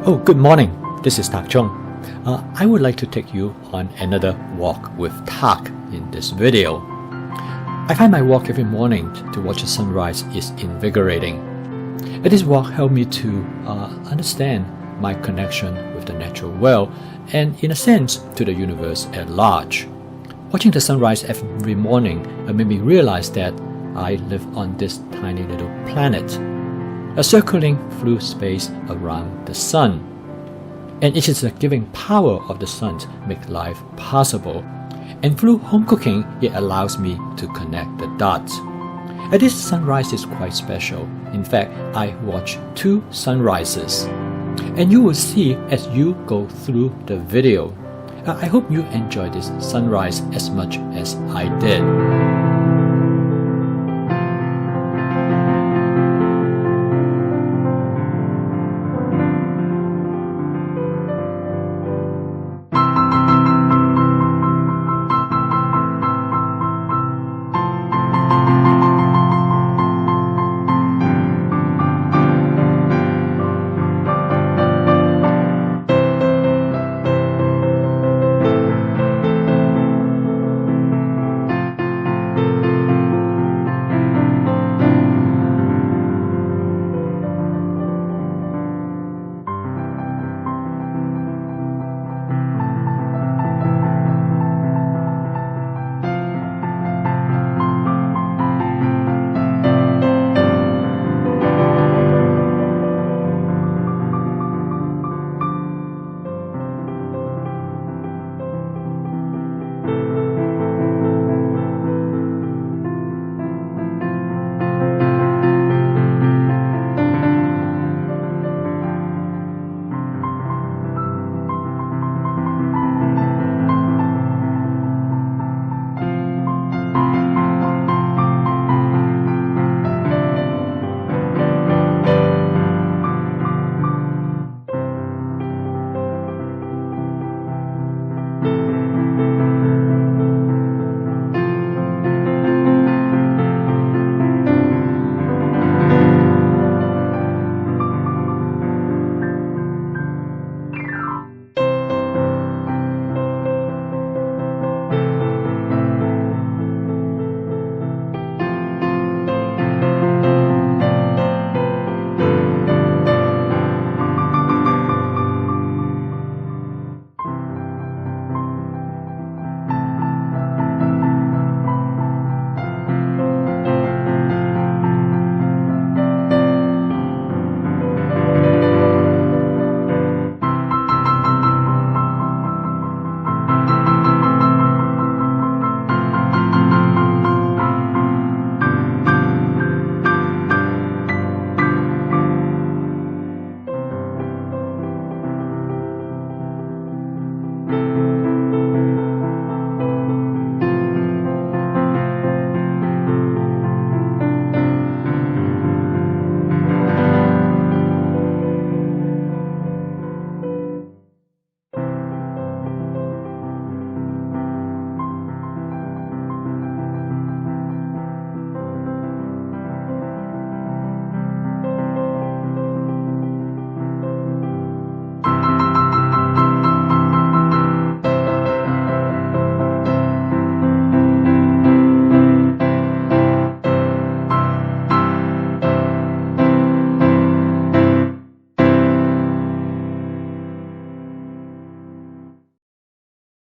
Oh, good morning. This is Tak Chung. I would like to take you on another walk with Tak in this video. I find my walk every morning to watch the sunrise is invigorating. And this walk helped me to understand my connection with the natural world and, in a sense, to the universe at large. Watching the sunrise every morning made me realize that I live on this tiny little planet, circling through space around the sun. And it is the giving power of the sun to make life possible. And through home cooking, it allows me to connect the dots. And this sunrise is quite special. In fact, I watched 2 sunrises. And you will see as you go through the video. I hope you enjoy this sunrise as much as I did.